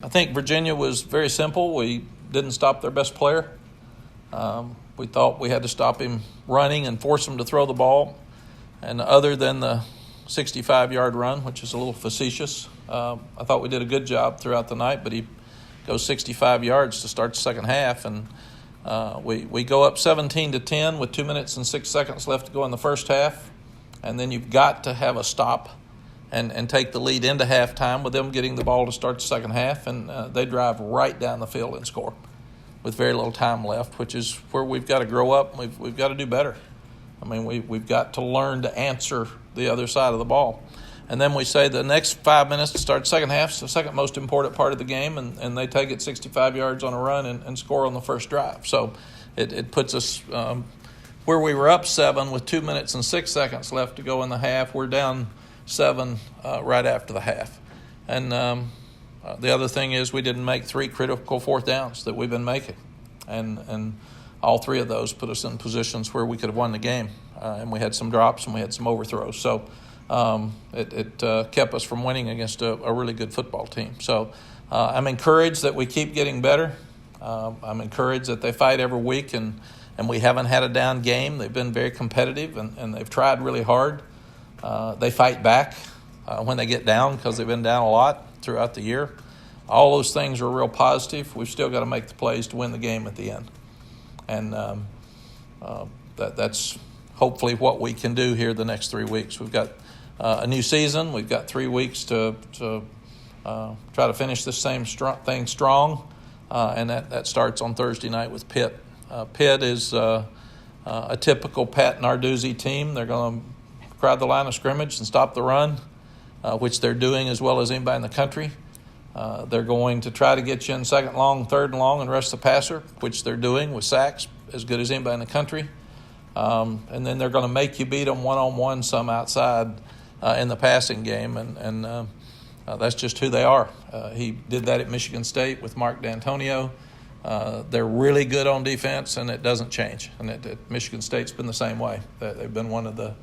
I think Virginia was very simple. We didn't stop their best player. We thought we had to stop him running and force him to throw the ball. And other than the 65-yard run, which is a little facetious, I thought we did a good job throughout the night, but he goes 65 yards to start the second half. And we go up 17-10 with 2 minutes and 6 seconds left to go in the first half. And then you've got to have a stop and take the lead into halftime with them getting the ball to start the second half. And they drive right down the field and score with very little time left, which is where we've got to grow up. We've got to do better. I mean, we've got to learn to answer the other side of the ball. And then we say the next 5 minutes to start the second half is the second most important part of the game, and they take it 65 yards on a run and score on the first drive. So it puts us where we were up 7 with 2 minutes and 6 seconds left to go in the half. We're down 7 right after the half. And the other thing is we didn't make 3 critical fourth downs that we've been making. And all 3 of those put us in positions where we could have won the game. And we had some drops and we had some overthrows. So it kept us from winning against a really good football team. So I'm encouraged that we keep getting better. I'm encouraged that they fight every week and we haven't had a down game. They've been very competitive and they've tried really hard. They fight back when they get down because they've been down a lot throughout the year. All those things are real positive. We've still got to make the plays to win the game at the end. And that's hopefully what we can do here the next 3 weeks. We've got a new season. We've got 3 weeks to try to finish this same thing strong, and that starts on Thursday night with Pitt. Pitt is a typical Pat Narduzzi team. They're going to crowd the line of scrimmage and stop the run, which they're doing as well as anybody in the country. They're going to try to get you in second long, third and long, and rush the passer, which they're doing with sacks as good as anybody in the country. And then they're going to make you beat them one-on-one some outside in the passing game, and that's just who they are. He did that at Michigan State with Mark D'Antonio. They're really good on defense, and it doesn't change. And at Michigan State's been the same way. They've been one of the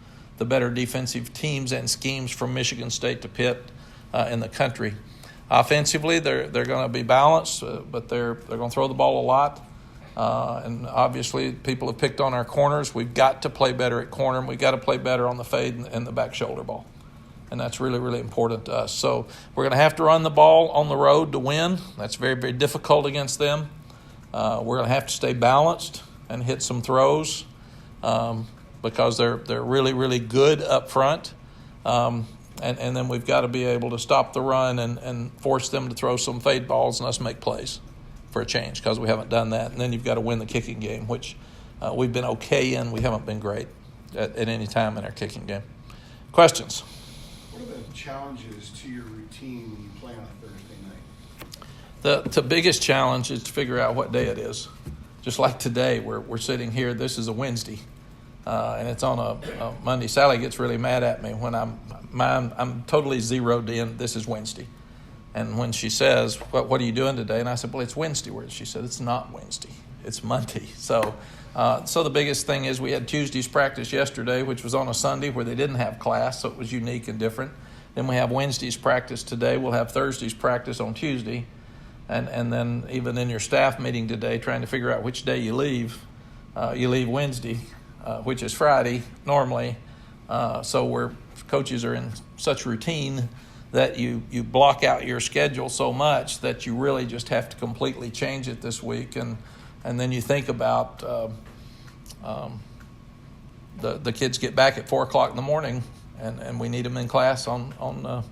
better defensive teams and schemes from Michigan State to Pitt in the country. Offensively, they're going to be balanced, but they're going to throw the ball a lot. And obviously, people have picked on our corners. We've got to play better at corner, and we've got to play better on the fade and the back shoulder ball. And that's really, really important to us. So we're going to have to run the ball on the road to win. That's very, very difficult against them. We're going to have to stay balanced and hit some throws because they're really, really good up front. And then we've got to be able to stop the run and force them to throw some fade balls and us make plays for a change because we haven't done that. And then you've got to win the kicking game, which we've been okay in. We haven't been great at any time in our kicking game. Questions? What are the challenges to your routine when you play on a Thursday night? The biggest challenge is to figure out what day it is. Just like today, we're sitting here. This is a Wednesday, and it's on a Monday. Sally gets really mad at me when I'm totally zeroed in. This is Wednesday. And when she says, what are you doing today? And I said, well, it's Wednesday. She said, it's not Wednesday. It's Monday. So the biggest thing is we had Tuesday's practice yesterday, which was on a Sunday where they didn't have class, so it was unique and different. Then we have Wednesday's practice today. We'll have Thursday's practice on Tuesday. And then even in your staff meeting today, trying to figure out which day you leave Wednesday, which is Friday normally. So coaches are in such routine that you block out your schedule so much that you really just have to completely change it this week. And then you think about the kids get back at 4 o'clock in the morning and we need them in class on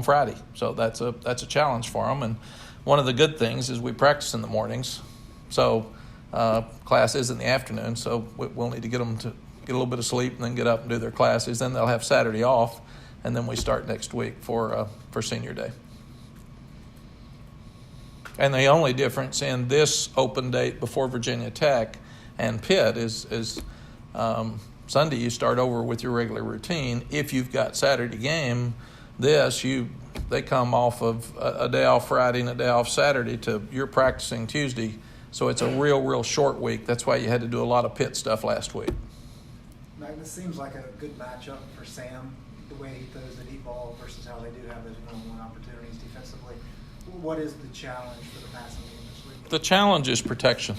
Friday. So that's a challenge for them. And one of the good things is we practice in the mornings. So class is in the afternoon. So we'll need to get them to get a little bit of sleep and then get up and do their classes. Then they'll have Saturday off. And then we start next week for senior day. And the only difference in this open date before Virginia Tech and Pitt is Sunday you start over with your regular routine. If you've got Saturday game, they come off of a day off Friday and a day off Saturday to you're practicing Tuesday. So it's a real short week. That's why you had to do a lot of Pitt stuff last week. Mack, this seems like a good matchup for Sam, the way he throws the deep ball versus how they do have those one-on-one opportunities defensively. What is the challenge for the passing game this week? The challenge is protection.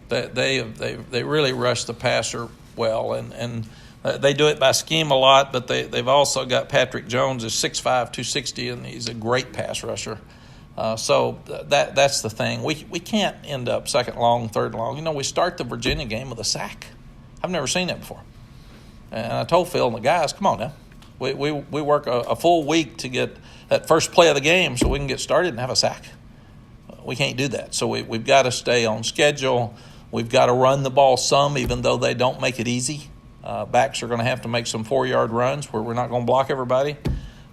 They really rush the passer well, and they do it by scheme a lot, but they've also got Patrick Jones is 6'5", 260, and he's a great pass rusher. So that's the thing. We can't end up second long, third long. You know, we start the Virginia game with a sack. I've never seen that before. And I told Phil and the guys, come on now. We work a full week to get that first play of the game so we can get started and have a sack. We can't do that. So we've got to stay on schedule. We've got to run the ball some, even though they don't make it easy. Backs are going to have to make some 4-yard runs where we're not going to block everybody.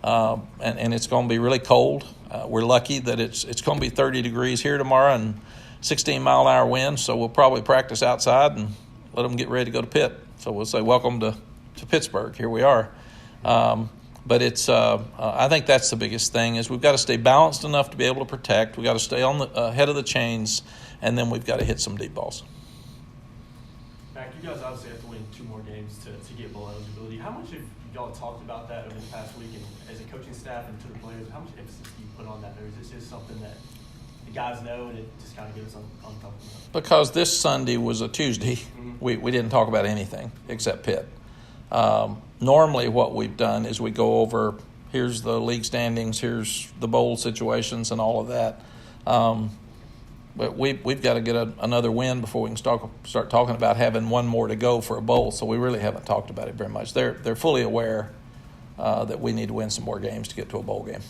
And it's going to be really cold. We're lucky that it's going to be 30 degrees here tomorrow and 16-mile-an-hour winds, so we'll probably practice outside and let them get ready to go to Pitt. So we'll say, welcome to Pittsburgh. Here we are. But it's I think that's the biggest thing is we've got to stay balanced enough to be able to protect. We've got to stay on the head of the chains, and then we've got to hit some deep balls. Mack, you guys obviously have to win 2 more games to get bowl eligibility. How much have y'all talked about that over the past week, and as a coaching staff and to the players, how much emphasis do you put on that, or is this just something that the guys know and it just kind of gets uncomfortable? Because this Sunday was a Tuesday, we didn't talk about anything except Pitt. Normally what we've done is we go over, here's the league standings, here's the bowl situations and all of that. But we've got to get another win before we can start talking about having one more to go for a bowl. So we really haven't talked about it very much. They're fully aware that we need to win some more games to get to a bowl game.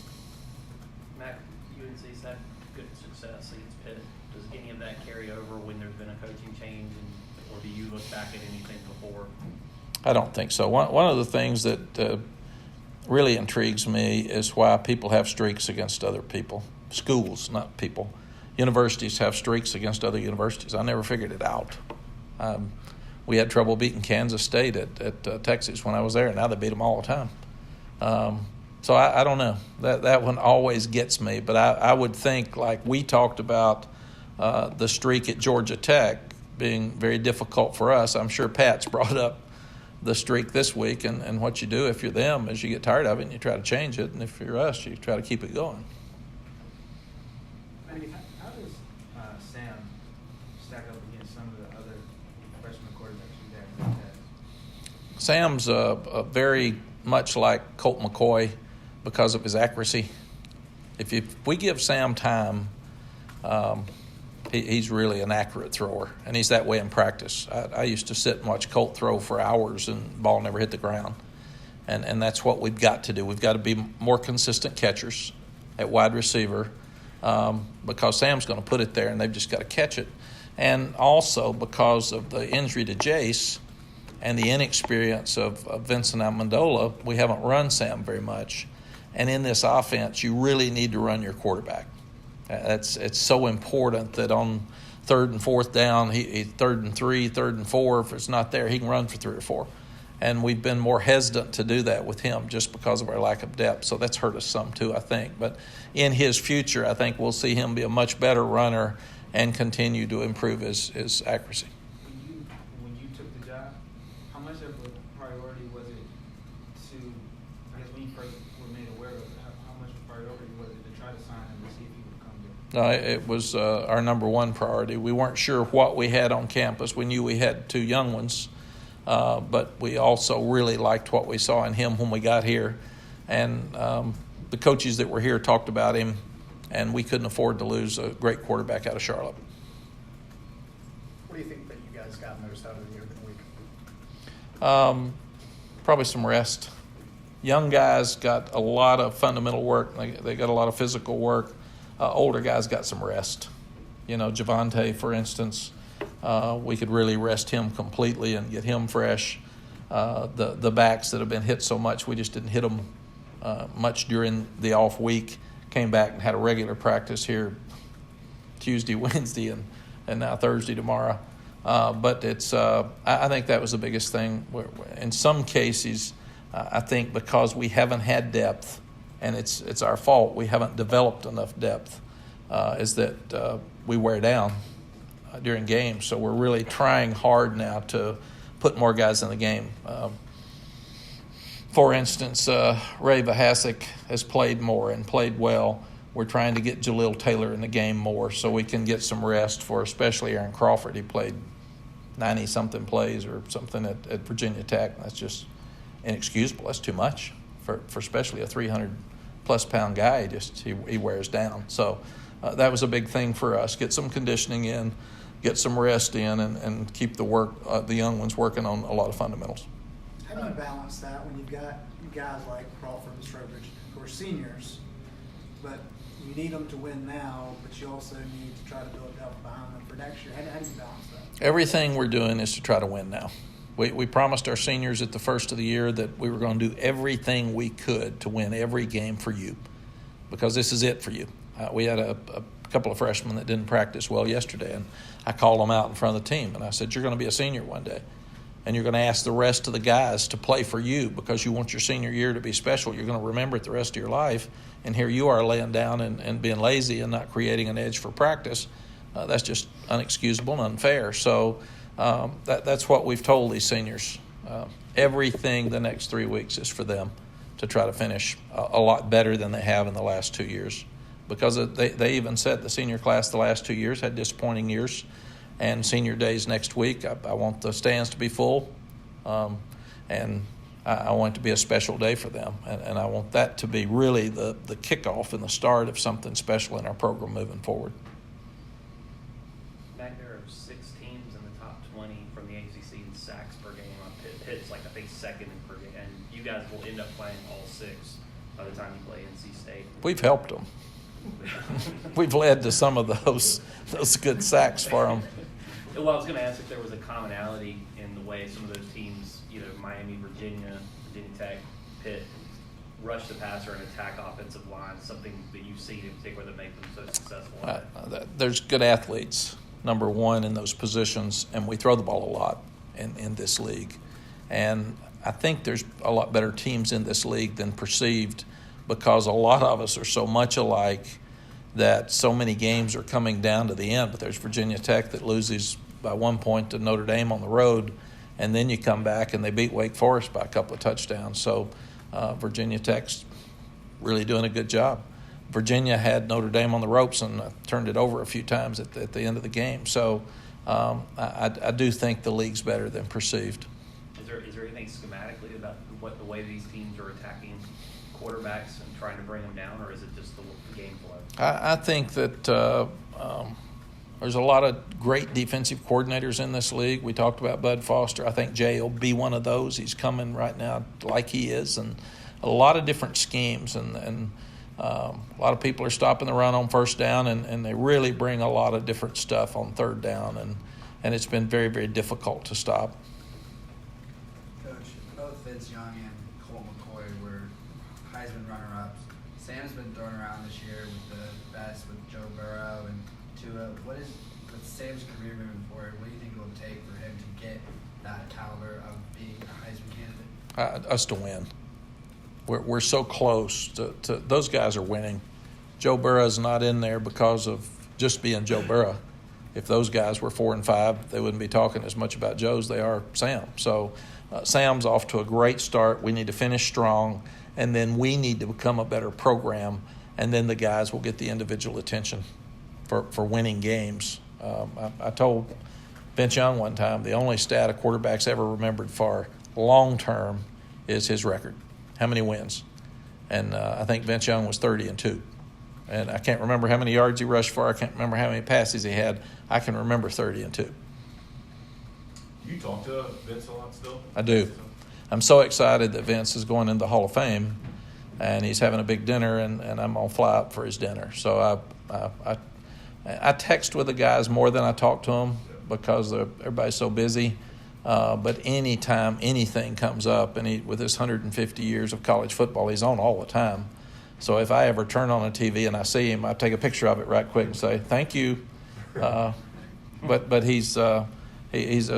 Mack, UNC's had good success against Pitt. Does any of that carry over when there's been a coaching change, or do you look back at anything before? I don't think so. One of the things that really intrigues me is why people have streaks against other people. Schools, not people. Universities have streaks against other universities. I never figured it out. We had trouble beating Kansas State at Texas when I was there. Now they beat them all the time. So I don't know. That one always gets me. But I would think, like we talked about the streak at Georgia Tech being very difficult for us. I'm sure Pat's brought up the streak this week. And what you do if you're them is you get tired of it and you try to change it. And if you're us, you try to keep it going. How does Sam stack up against some of the other freshman quarterbacks you guys have? Sam's very much like Colt McCoy because of his accuracy. If we give Sam time, he's really an accurate thrower, and he's that way in practice. I used to sit and watch Colt throw for hours, and the ball never hit the ground. And that's what we've got to do. We've got to be more consistent catchers at wide receiver because Sam's going to put it there, and they've just got to catch it. And also because of the injury to Jace and the inexperience of Vincent Amendola, we haven't run Sam very much. And in this offense, you really need to run your quarterback. It's so important that on 3rd and 4th down, he 3rd and 3, 3rd and 4, if it's not there, he can run for 3 or 4. And we've been more hesitant to do that with him just because of our lack of depth. So that's hurt us some too, I think. But in his future, I think we'll see him be a much better runner and continue to improve his accuracy. When you took the job, how much of a priority was it to, I guess when you first were made aware of it, how much of a priority was it to try to sign him to see if he would come there? No, it was our number one priority. We weren't sure what we had on campus. We knew we had 2 young ones, but we also really liked what we saw in him when we got here. And the coaches that were here talked about him, and we couldn't afford to lose a great quarterback out of Charlotte. What do you think that you guys got most out of the open week? Probably some rest. Young guys got a lot of fundamental work. They got a lot of physical work. Older guys got some rest. You know, Javante, for instance, we could really rest him completely and get him fresh. The backs that have been hit so much, we just didn't hit them much during the off week. Came back and had a regular practice here Tuesday, Wednesday, and now Thursday tomorrow. But it's I think that was the biggest thing. In some cases, I think because we haven't had depth, and it's our fault, we haven't developed enough depth, is that we wear down during games. So we're really trying hard now to put more guys in the game. For instance, Ray Vahasek has played more and played well, we're trying to get Jaleel Taylor in the game more so we can get some rest for especially Aaron Crawford. He played 90-something plays or something at Virginia Tech. That's just inexcusable. That's too much for especially a 300-plus pound guy. He wears down. So that was a big thing for us. Get some conditioning in, get some rest in, and keep the young ones working on a lot of fundamentals. How do you balance that when you've got guys like Crawford and Strobridge who are seniors, but you need them to win now, but you also need to try to build depth behind them for next year? How do you balance that? Everything we're doing is to try to win now. We promised our seniors at the first of the year that we were going to do everything we could to win every game for you, because this is it for you. We had a couple of freshmen that didn't practice well yesterday, and I called them out in front of the team, and I said, you're going to be a senior one day, and you're going to ask the rest of the guys to play for you because you want your senior year to be special. You're going to remember it the rest of your life, and here you are laying down and being lazy and not creating an edge for practice. That's just unexcusable and unfair. So that's what we've told these seniors. Everything the next 3 weeks is for them to try to finish a lot better than they have in the last 2 years. Because they even said the senior class the last 2 years had disappointing years, and senior days next week, I want the stands to be full, and I want it to be a special day for them, and I want that to be really the kickoff and the start of something special in our program moving forward. Mack, there are 6 teams in the top 20 from the ACC in sacks per game. Pitt's like I think second in per game, and you guys will end up playing all 6 by the time you play NC State. We've helped them. We've led to some of those good sacks for them. Well, I was going to ask if there was a commonality in the way some of those teams, Miami, Virginia Tech, Pitt, rush the passer and attack offensive lines, something that you've seen in particular that make them so successful. There's good athletes, number one, in those positions, and we throw the ball a lot in this league. And I think there's a lot better teams in this league than perceived, because a lot of us are so much alike that so many games are coming down to the end. But there's Virginia Tech that loses by 1 point to Notre Dame on the road, and then you come back and they beat Wake Forest by a couple of touchdowns. So Virginia Tech's really doing a good job. Virginia had Notre Dame on the ropes and turned it over a few times at the end of the game. So I do think the league's better than perceived. Is there anything schematically about the way these teams are attacking quarterbacks and trying to bring them down, or is it just the game flow? I think that there's a lot of great defensive coordinators in this league. We talked about Bud Foster. I think Jay will be one of those. He's coming right now like he is, and a lot of different schemes. And a lot of people are stopping the run on first down, and they really bring a lot of different stuff on third down, and it's been very, very difficult to stop. Coach, both Vince Young and Colt McCoy were Heisman runner-ups. Sam's been thrown around this year with the best with Joe Burrow and Tua. With Sam's career moving forward, what do you think it will take for him to get that caliber of being a Heisman candidate? Us to win. We're so close to those guys are winning. Joe Burrow's not in there because of just being Joe Burrow. If those guys were 4 and 5, they wouldn't be talking as much about Joe as they are Sam. So Sam's off to a great start. We need to finish strong, and then we need to become a better program, and then the guys will get the individual attention for winning games. I told Vince Young one time the only stat a quarterback's ever remembered for long-term is his record. How many wins? And I think Vince Young was 30-2. And I can't remember how many yards he rushed for. I can't remember how many passes he had. I can remember 30-2. You talk to Vince a lot still? I do. I'm so excited that Vince is going into the Hall of Fame, and he's having a big dinner, and I'm going to fly up for his dinner. So I text with the guys more than I talk to them because everybody's so busy. But anytime anything comes up, and with his 150 years of college football, he's on all the time. So if I ever turn on a TV and I see him, I take a picture of it right quick and say, thank you. But he's a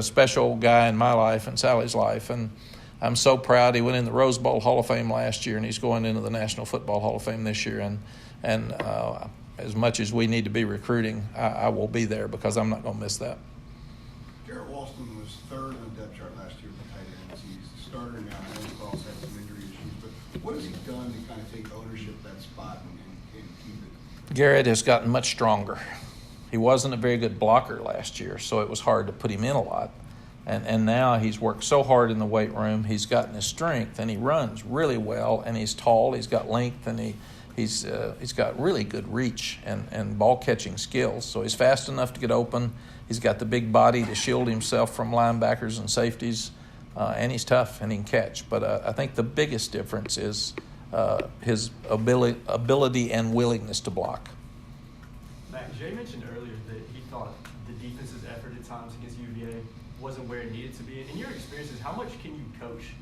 special guy in my life and Sally's life. And I'm so proud. He went in the Rose Bowl Hall of Fame last year, and he's going into the National Football Hall of Fame this year. And as much as we need to be recruiting, I will be there because I'm not going to miss that. Garrett Walston was third in the depth chart last year with the tight ends. He's a starter now. I know Cross had some injury issues, but what has he done to kind of take ownership of that spot and keep it Garrett has gotten much stronger. He wasn't a very good blocker last year, so it was hard to put him in a lot. And now he's worked so hard in the weight room. He's gotten his strength, and he runs really well, and he's tall. He's got length, and he's got really good reach and ball-catching skills. So he's fast enough to get open. He's got the big body to shield himself from linebackers and safeties, and he's tough, and he can catch. But I think the biggest difference is his ability and willingness to block. Mack, Jay mentioned earlier that he thought the defense's effort at times against UVA wasn't where it needed to be. In your experiences, how much can you coach,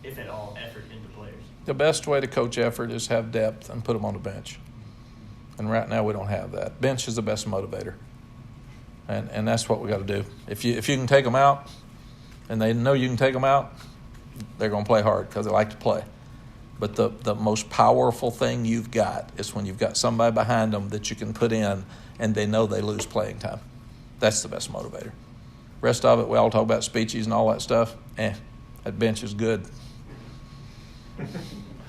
if at all, effort into players? The best way to coach effort is have depth and put them on the bench. And right now we don't have that. Bench is the best motivator. And that's what we got to do. If you can take them out and they know you can take them out, they're going to play hard because they like to play. But the most powerful thing you've got is when you've got somebody behind them that you can put in and they know they lose playing time. That's the best motivator. Rest of it, we all talk about speeches and all that stuff. That bench is good.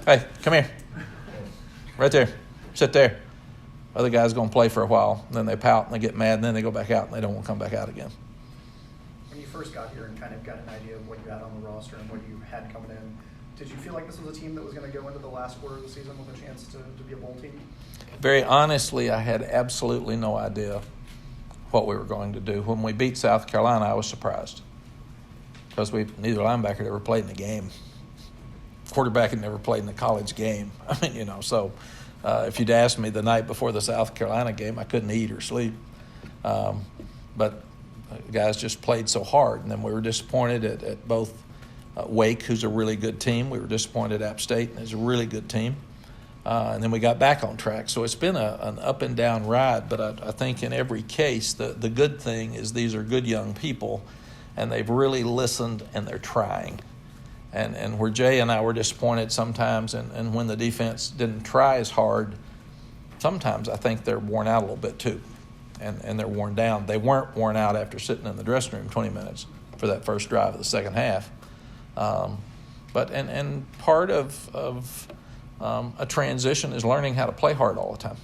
Hey, come here. Right there. Sit there. Other guy's going to play for a while, and then they pout and they get mad, and then they go back out and they don't want to come back out again. When you first got here and kind of got an idea of what you had on the roster and what you had coming in, did you feel like this was a team that was going to go into the last quarter of the season with a chance to be a bowl team? Very honestly, I had absolutely no idea what we were going to do. When we beat South Carolina, I was surprised because neither linebacker had ever played in a game. Quarterback had never played in a college game. I mean, so if you'd asked me the night before the South Carolina game, I couldn't eat or sleep. But guys just played so hard. And then we were disappointed at both Wake, who's a really good team. We were disappointed at App State, and it's a really good team. And then we got back on track. So it's been an up and down ride. But I think in every case, the good thing is these are good young people, and they've really listened and they're trying. And where Jay and I were disappointed sometimes, and when the defense didn't try as hard, sometimes I think they're worn out a little bit too, and they're worn down. They weren't worn out after sitting in the dressing room 20 minutes for that first drive of the second half. But part of a transition is learning how to play hard all the time.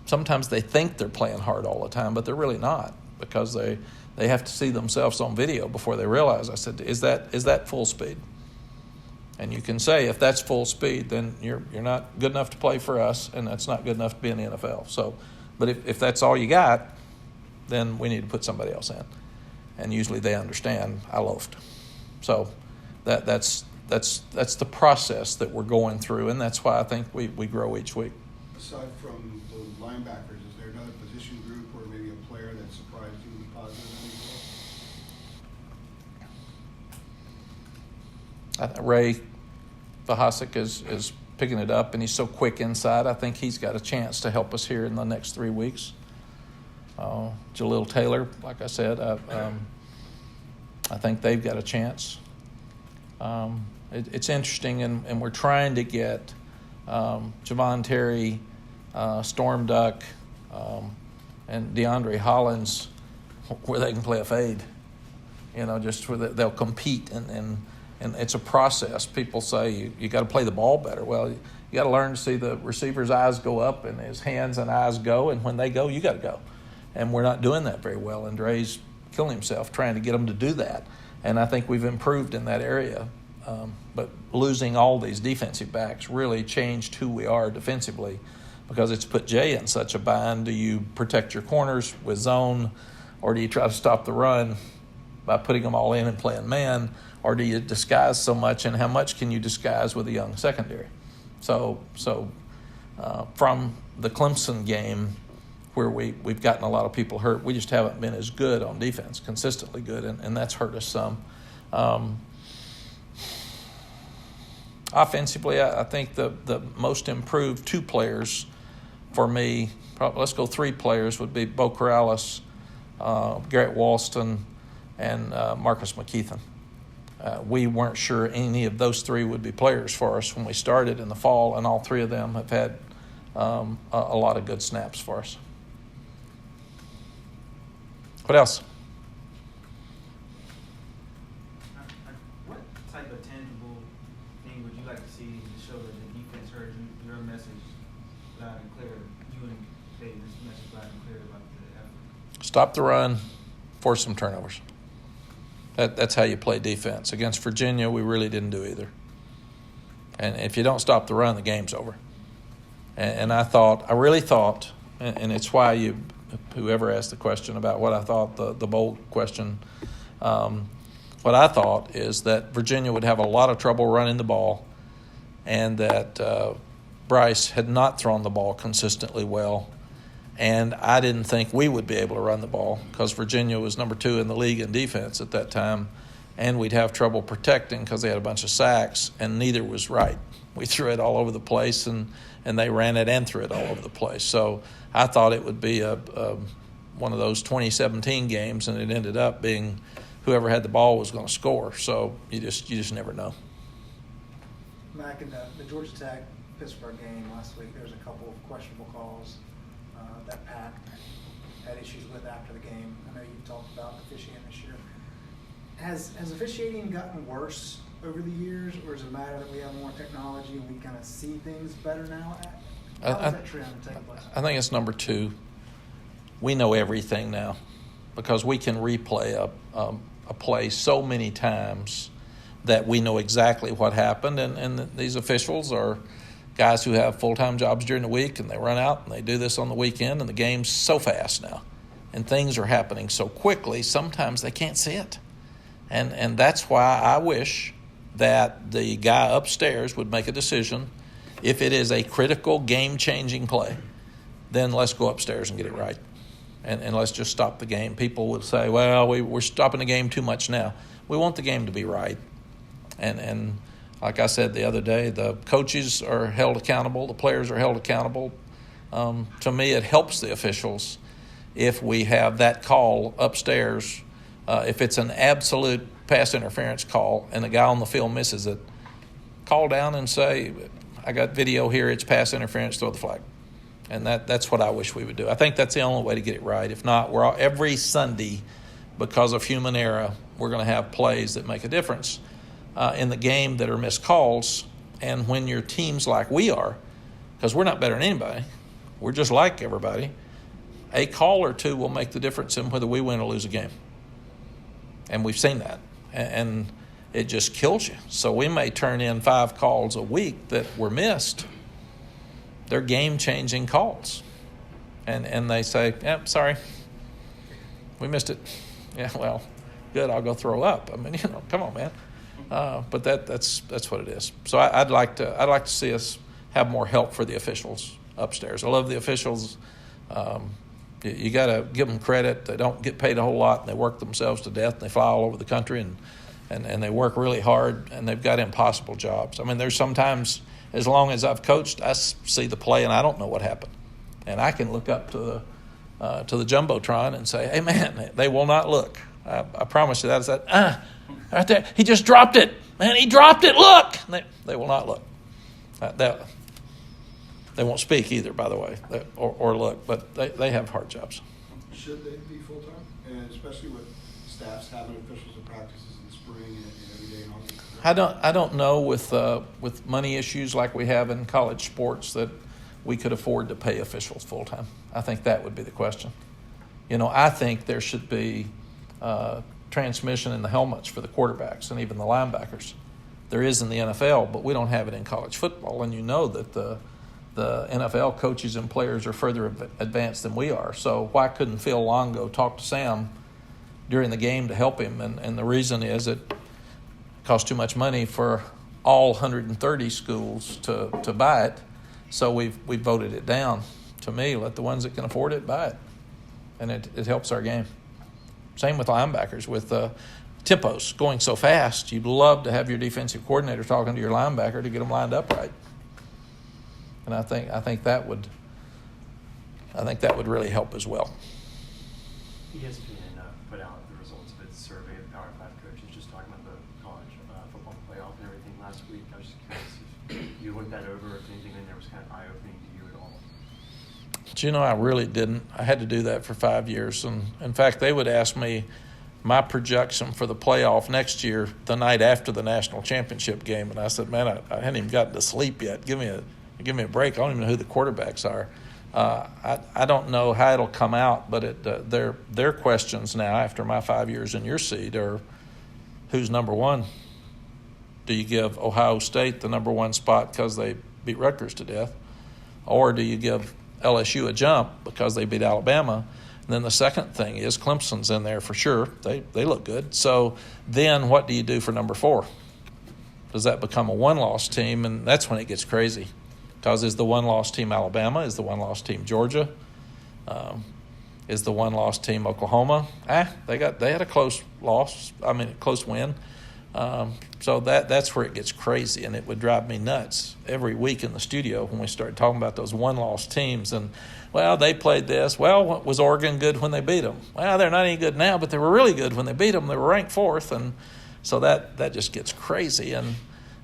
Sometimes they think they're playing hard all the time, but they're really not because they have to see themselves on video before they realize. I said, is that full speed? And you can say if that's full speed, then you're not good enough to play for us, and that's not good enough to be in the NFL. So, but if that's all you got, then we need to put somebody else in. And usually they understand I loafed. So that's the process that we're going through, and that's why I think we grow each week. Aside from the linebackers, is there another position group or maybe a player that surprised you positively? Ray Vahasek is picking it up, and he's so quick inside. I think he's got a chance to help us here in the next 3 weeks. Jaleel Taylor, like I said, I think they've got a chance. It's interesting, and we're trying to get Javon Terry, Storm Duck, and DeAndre Hollins where they can play a fade. Just where they'll compete, and it's a process. People say you got to play the ball better. Well, you got to learn to see the receiver's eyes go up and his hands and eyes go, and when they go, you got to go. And we're not doing that very well, and Dre's killing himself trying to get them to do that. And I think we've improved in that area. But losing all these defensive backs really changed who we are defensively because it's put Jay in such a bind. Do you protect your corners with zone, or do you try to stop the run by putting them all in and playing man, or do you disguise so much, and how much can you disguise with a young secondary? So from the Clemson game where we've gotten a lot of people hurt, we just haven't been as good on defense, consistently good, and that's hurt us some. Offensively, I think the most improved 2 players for me, let's go 3 players, would be Bo Corrales, Garrett Walston, and Marcus McKeithen. We weren't sure any of those 3 would be players for us when we started in the fall, and all 3 of them have had a lot of good snaps for us. What else? What type of tangible thing would you like to see to show that the defense heard your message loud and clear? You loud and clear about the effort. Stop the run, force some turnovers. That's how you play defense. Against Virginia, we really didn't do either. And if you don't stop the run, the game's over. And I really thought, and it's why whoever asked the question about what I thought, the bold question, what I thought is that Virginia would have a lot of trouble running the ball, and that Bryce had not thrown the ball consistently well. And I didn't think we would be able to run the ball because Virginia was number 2 in the league in defense at that time, and we'd have trouble protecting because they had a bunch of sacks, and neither was right. We threw it all over the place, and they ran it and threw it all over the place. So I thought it would be one of those 2017 games, and it ended up being whoever had the ball was going to score. So you just never know. Mack, in the Georgia Tech Pittsburgh game last week, there was a couple of questionable calls that Pat had issues with after the game. I know you've talked about officiating this year. Has officiating gotten worse over the years, or is it a matter that we have more technology and we kind of see things better now? How does that trend take place? I think it's number 2. We know everything now because we can replay a play so many times that we know exactly what happened. And these officials are guys who have full-time jobs during the week, and they run out and they do this on the weekend, and the game's so fast now. And things are happening so quickly, sometimes they can't see it. And that's why I wish that the guy upstairs would make a decision. If it is a critical, game-changing play, then let's go upstairs and get it right. And let's just stop the game. People would say, well, we're stopping the game too much now. We want the game to be right. And like I said the other day, the coaches are held accountable. The players are held accountable. To me, it helps the officials if we have that call upstairs. If it's an absolute pass interference call and the guy on the field misses it, call down and say, I got video here, it's pass interference, throw the flag. And that's what I wish we would do. I think that's the only way to get it right. If not, every Sunday, because of human error, we're going to have plays that make a difference in the game that are missed calls. And when your team's like we are, because we're not better than anybody, we're just like everybody, a call or two will make the difference in whether we win or lose a game. And we've seen that. And it just kills you. So we may turn in 5 calls a week that were missed. They're game-changing calls. And they say, yep, sorry, we missed it. Yeah, well, good, I'll go throw up. I mean, come on, man. But that's what it is. So I'd like to see us have more help for the officials upstairs. I love the officials. You got to give them credit. They don't get paid a whole lot, and they work themselves to death, and they fly all over the country, and they work really hard, and they've got impossible jobs. I mean, there's sometimes, as long as I've coached, I see the play, and I don't know what happened. And I can look up to the Jumbotron and say, hey, man, they will not look. I promise you that is that. Right there, he just dropped it. Man, he dropped it, look. They will not look. They won't speak either, by the way, or look, but they have hard jobs. Should they be full-time? And especially with staffs having officials and practices in spring and every day and all that? I don't know with money issues like we have in college sports that we could afford to pay officials full-time. I think that would be the question. I think there should be transmission in the helmets for the quarterbacks and even the linebackers. There is in the NFL, but we don't have it in college football. And that the NFL coaches and players are further advanced than we are. So why couldn't Phil Longo talk to Sam during the game to help him? And the reason is it costs too much money for all 130 schools to buy it. So we voted it down. To me, let the ones that can afford it buy it. And it helps our game. Same with linebackers. With tempos going so fast, you'd love to have your defensive coordinator talking to your linebacker to get them lined up right. And I think that would really help as well. ESPN put out the results of its survey of Power 5 coaches, just talking about the college football playoff and everything last week. I was just curious if you looked that over, if anything in there was kind of eye-opening to you at all. But I really didn't. I had to do that for 5 years. And in fact, they would ask me my projection for the playoff next year the night after the national championship game. And I said, man, I hadn't even gotten to sleep yet. Give me a break. I don't even know who the quarterbacks are. I don't know how it'll come out, but their questions now after my 5 years in your seat are, who's number one? Do you give Ohio State the number one spot because they beat Rutgers to death? Or do you give LSU a jump because they beat Alabama? And then the second thing is Clemson's in there for sure. They look good. So then what do you do for number 4? Does that become a one-loss team? And that's when it gets crazy. Because is the one-loss team Alabama? Is the one-loss team Georgia? Is the one-loss team Oklahoma? They had a close win. So that's where it gets crazy, and it would drive me nuts every week in the studio when we started talking about those one-loss teams. And, well, they played this. Well, was Oregon good when they beat them? Well, they're not any good now, but they were really good when they beat them. They were ranked 4th, and so that just gets crazy. And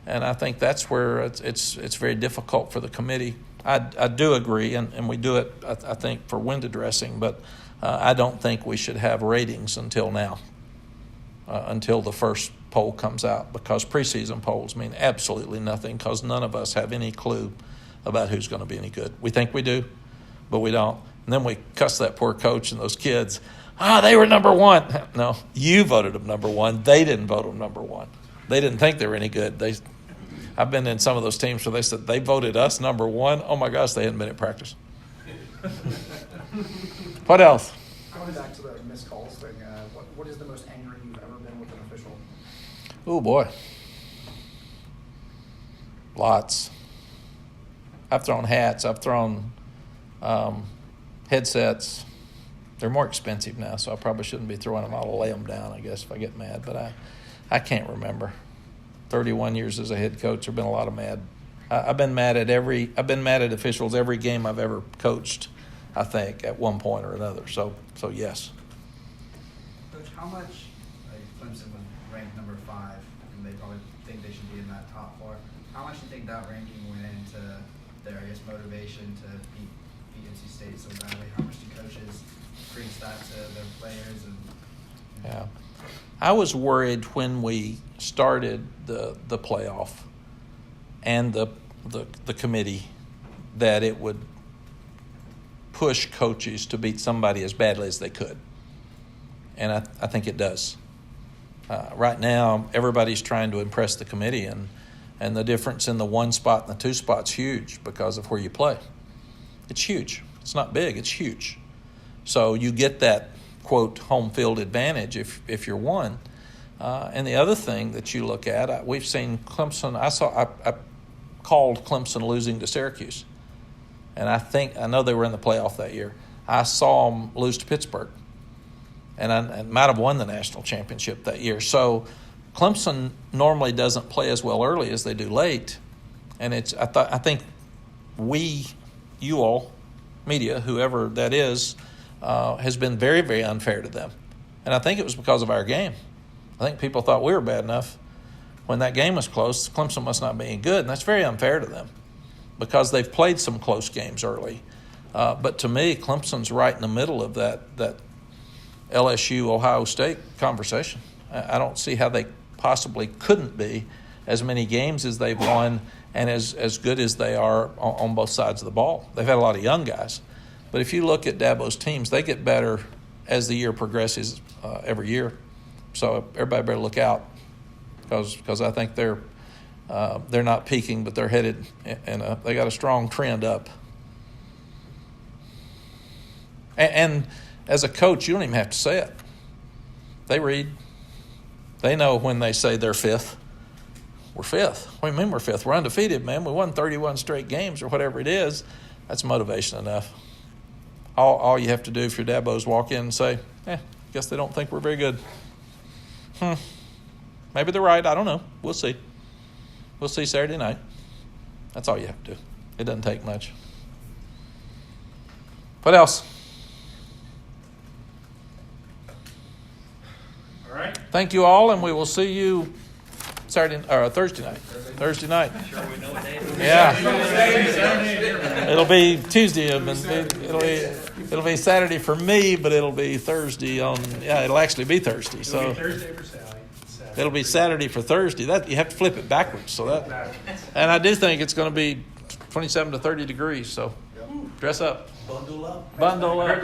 I think that's where it's very difficult for the committee. I do agree, and we do it, I think, for wind addressing, but I don't think we should have ratings until now, until the first poll comes out, because preseason polls mean absolutely nothing because none of us have any clue about who's going to be any good. We think we do, but we don't. And then we cuss that poor coach and those kids. They were number one. No, you voted them number one. They didn't vote them number one. They didn't think they were any good. I've been in some of those teams where they said they voted us number one. Oh, my gosh, they hadn't been at practice. What else? Going back to the missed calls thing, what is the most angry you've ever been with an official? Oh, boy. Lots. I've thrown hats. I've thrown headsets. They're more expensive now, so I probably shouldn't be throwing them. I'll lay them down, I guess, if I get mad. But I can't remember. 31 years as a head coach, there've been a lot of mad. I've been mad at officials every game I've ever coached, I think, at one point or another. So yes. Coach, how much, Clemson was ranked number 5, and they probably think they should be in that top 4. How much do you think that ranking went into their, motivation to beat NC State so badly? How much do coaches preach that to their players? Yeah. I was worried when we started the playoff and the committee that it would push coaches to beat somebody as badly as they could. And I think it does. Right now, everybody's trying to impress the committee, and the difference in the 1 spot and the 2 spot's huge because of where you play. It's huge. It's not big. It's huge. So you get that, quote, home field advantage if you're 1. And the other thing that you look at, we've seen Clemson. I called Clemson losing to Syracuse, and I know they were in the playoff that year. I saw them lose to Pittsburgh, and might have won the national championship that year. So Clemson normally doesn't play as well early as they do late, and I think you all, media, whoever that is, has been very, very unfair to them, and I think it was because of our game. I think people thought we were bad enough. When that game was close, Clemson must not be any good, and that's very unfair to them because they've played some close games early. But to me, Clemson's right in the middle of that LSU-Ohio State conversation. I don't see how they possibly couldn't be as many games as they've won and as good as they are on both sides of the ball. They've had a lot of young guys. But if you look at Dabo's teams, they get better as the year progresses every year. So everybody better look out because I think they're not peaking, but they're headed and they got a strong trend up. And as a coach, you don't even have to say it. They read. They know when they say they're 5th. We're 5th. What do you mean we're 5th? We're undefeated, man. We won 31 straight games or whatever it is. That's motivation enough. All you have to do if your Dabos walk in and say, guess they don't think we're very good. Maybe they're right. I don't know. We'll see. We'll see Saturday night. That's all you have to do. It doesn't take much. What else? All right. Thank you all, and we will see you Thursday night. Thursday night. Sure we know what day it is? Yeah. It'll be Tuesday. It'll be Saturday for me, but it'll be Thursday it'll actually be Thursday. So Thursday for Sally. it'll be Saturday for Thursday. That you have to flip it backwards. And I do think it's going to be 27 to 30 degrees. So Dress up. Bundle up. Bundle up.